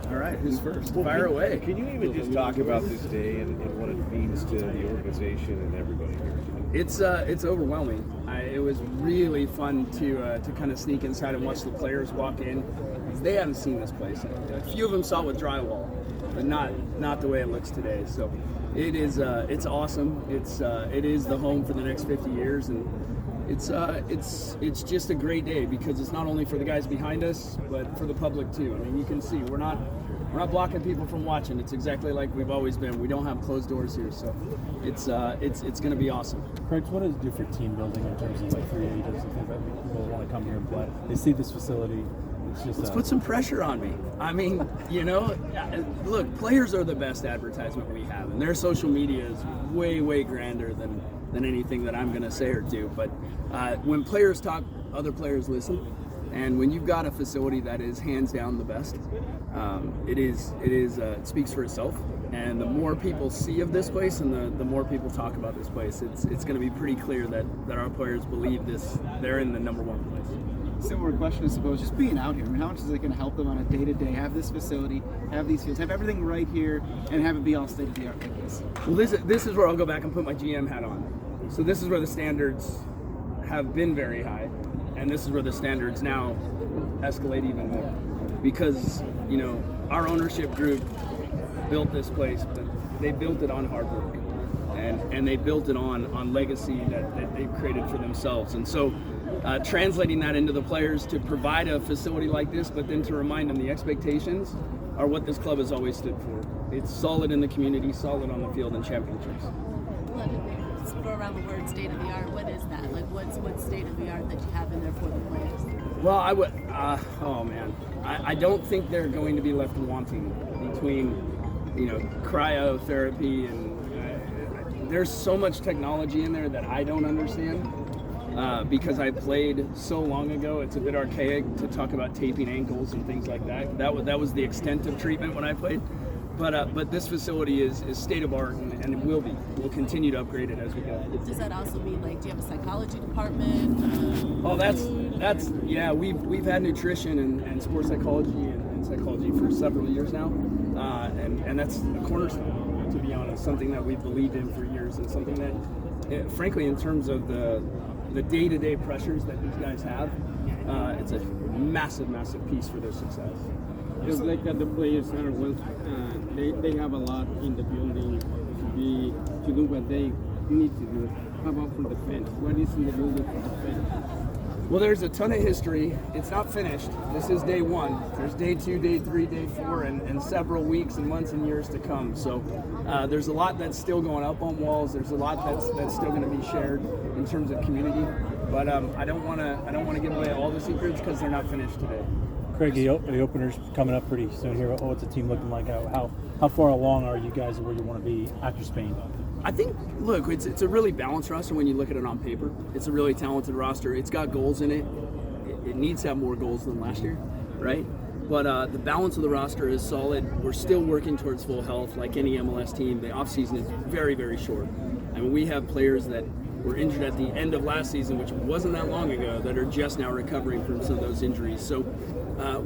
All right, who's first? Fire away. Can you even just talk about this day and what it means to the organization and everybody here? It's overwhelming. It was really fun to kind of sneak inside and watch the players walk in. They haven't seen this place. A few of them saw it with drywall, but not the way it looks today. So it's awesome. It is the home for the next 50 years, and it's just a great day because it's not only for the guys behind us, but for the public too. I mean, you can see we're not blocking people from watching. It's exactly like we've always been. We don't have closed doors here, so it's going to be awesome. Craig, what does it do for team building in terms of like free agents and things that people want to come here and play? They see this facility. Let's put some pressure on me. I mean, look, players are the best advertisement we have, and their social media is way, way grander than anything that I'm going to say or do. But when players talk, other players listen. And when you've got a facility that is hands down the best, it speaks for itself. And the more people see of this place and the more people talk about this place, it's going to be pretty clear that our players believe they're in the number one place. Similar question, I suppose, just being out here. I mean, how much is it going to help them on a day-to-day, have this facility, have these fields, have everything right here, and have it be all state-of-the-art like this? Well, this is where I'll go back and put my GM hat on. So this is where the standards have been very high, and this is where the standards now escalate even more. Because, our ownership group built this place, but they built it on hard work. And they built it on legacy that they've created for themselves. And so translating that into the players to provide a facility like this, but then to remind them the expectations are what this club has always stood for. It's solid in the community, solid on the field, and championships. For around the word state of the art, what is that? Like, what's state of the art that you have in there for the players? Well, I would. I don't think they're going to be left wanting between, cryotherapy and there's so much technology in there that I don't understand. Because I played so long ago, it's a bit archaic to talk about taping ankles and things like that. That was the extent of treatment when I played. But this facility is state of art and it will be. We'll continue to upgrade it as we go. Does that also mean, like, do you have a psychology department? That's we've had nutrition and sports psychology and psychology for several years now, and that's a cornerstone, to be honest. Something that we've believed in for years, and something that, frankly, in terms of the day-to-day pressures that these guys have, it's a massive, massive piece for their success. It's like that the players are they have a lot in the building to do what they need to do. How about for the fans? What is in the building for the fans? Well, there's a ton of history. It's not finished. This is day one. There's day 2, day 3, day 4, and several weeks and months and years to come. So there's a lot that's still going up on walls. There's a lot that's still going to be shared in terms of community. But I don't want to give away all the secrets because they're not finished today. Craig, the opener's coming up pretty soon here. What's the team looking like? How far along are you guys where you want to be after Spain? I think, look, it's a really balanced roster when you look at it on paper. It's a really talented roster. It's got goals in it. It needs to have more goals than last year, right? But the balance of the roster is solid. We're still working towards full health like any MLS team. The offseason is very, very short. I mean, we have players that were injured at the end of last season, which wasn't that long ago, that are just now recovering from some of those injuries. So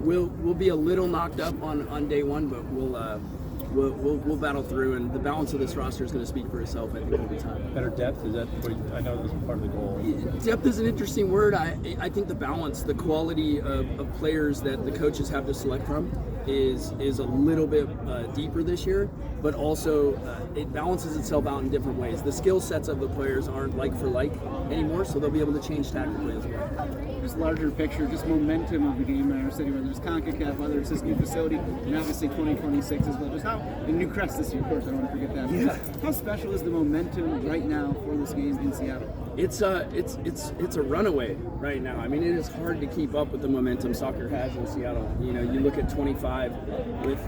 we'll be a little knocked up on day one, but we'll battle through, and the balance of this roster is going to speak for itself, I think, over time. Better depth? Is that I know that's part of the goal. Depth is an interesting word. I think the balance, the quality of players that the coaches have to select from is a little bit deeper this year, but also it balances itself out in different ways. The skill sets of the players aren't like for like anymore, so they'll be able to change tactically as well. Just larger picture, just momentum of the game in our city, whether it's CONCACAF, whether it's this new facility, and obviously 2026 as well. Just how the new crest this year, of course, I don't want to forget that. Yeah. How special is the momentum right now for this game in Seattle? It's a runaway right now. I mean, it is hard to keep up with the momentum soccer has in Seattle. You know, you look at 25 with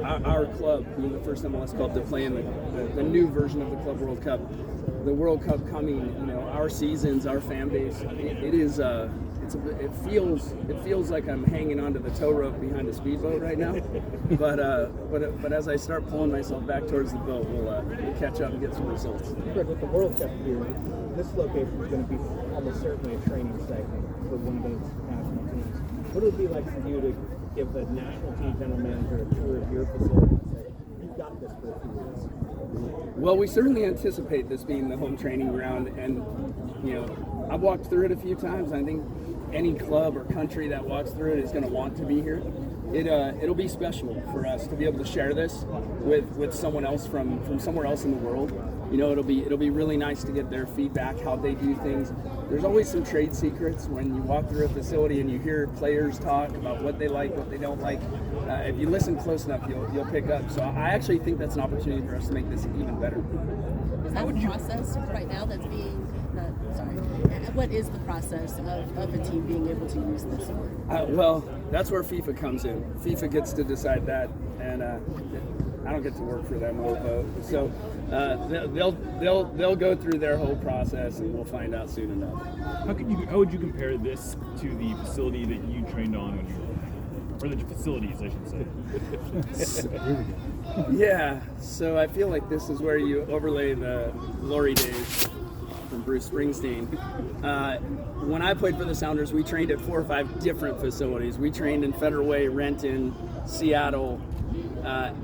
our club being the first MLS club to play in the new version of the Club World Cup. The World Cup coming, you know, our seasons, our fan base. It feels like I'm hanging onto the tow rope behind a speedboat right now. But as I start pulling myself back towards the boat, we'll catch up and get some results. With the World Cup here, this location is going to be almost certainly a training site for one of those national teams. What would it be like for you to give the national team general manager a tour of your facility and say, you've got this for a few years? Well, we certainly anticipate this being the home training ground, and I've walked through it a few times. I think any club or country that walks through it is going to want to be here. It'll be special for us to be able to share this with someone else from somewhere else in the world. It'll be really nice to get their feedback, how they do things. There's always some trade secrets when you walk through a facility and you hear players talk about what they like, what they don't like. If you listen close enough, you'll pick up. So I actually think that's an opportunity for us to make this even better. Is that a process right now that's being? What is the process of a team being able to use this? Well, that's where FIFA comes in. FIFA gets to decide that, and I don't get to work for them. We'll vote. So they'll go through their whole process, and we'll find out soon enough. How would you compare this to the facility that you trained on when you were, or the facilities, I should say? Yeah. So I feel like this is where you overlay the glory days from Bruce Springsteen. When I played for the Sounders, we trained at 4 or 5 different facilities. We trained in Federal Way, Renton, Seattle,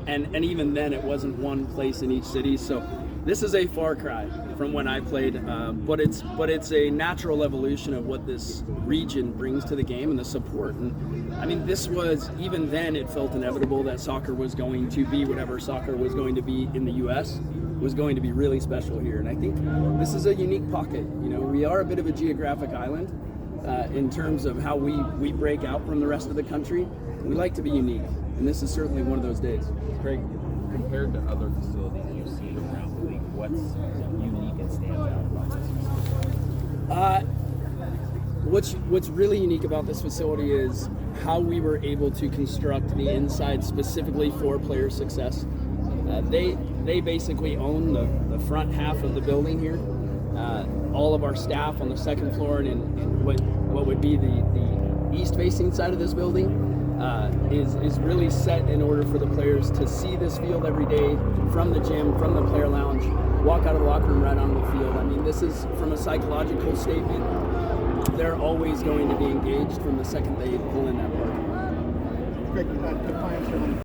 and even then it wasn't one place in each city. So this is a far cry from when I played, but it's a natural evolution of what this region brings to the game and the support. And I mean, this was, even then it felt inevitable that soccer was going to be whatever soccer was going to be in the U.S. was going to be really special here. And I think this is a unique pocket. We are a bit of a geographic island in terms of how we break out from the rest of the country. We like to be unique, and this is certainly one of those days. Craig, compared to other facilities you've seen around the league, what's unique and stands out about this facility? What's really unique about this facility is how we were able to construct the inside specifically for player success. They basically own the front half of the building here. All of our staff on the second floor and in what would be the east-facing side of this building is really set in order for the players to see this field every day from the gym, from the player lounge, walk out of the locker room right onto the field. I mean, this is, from a psychological statement, they're always going to be engaged from the second they pull in that park. Greg, defiance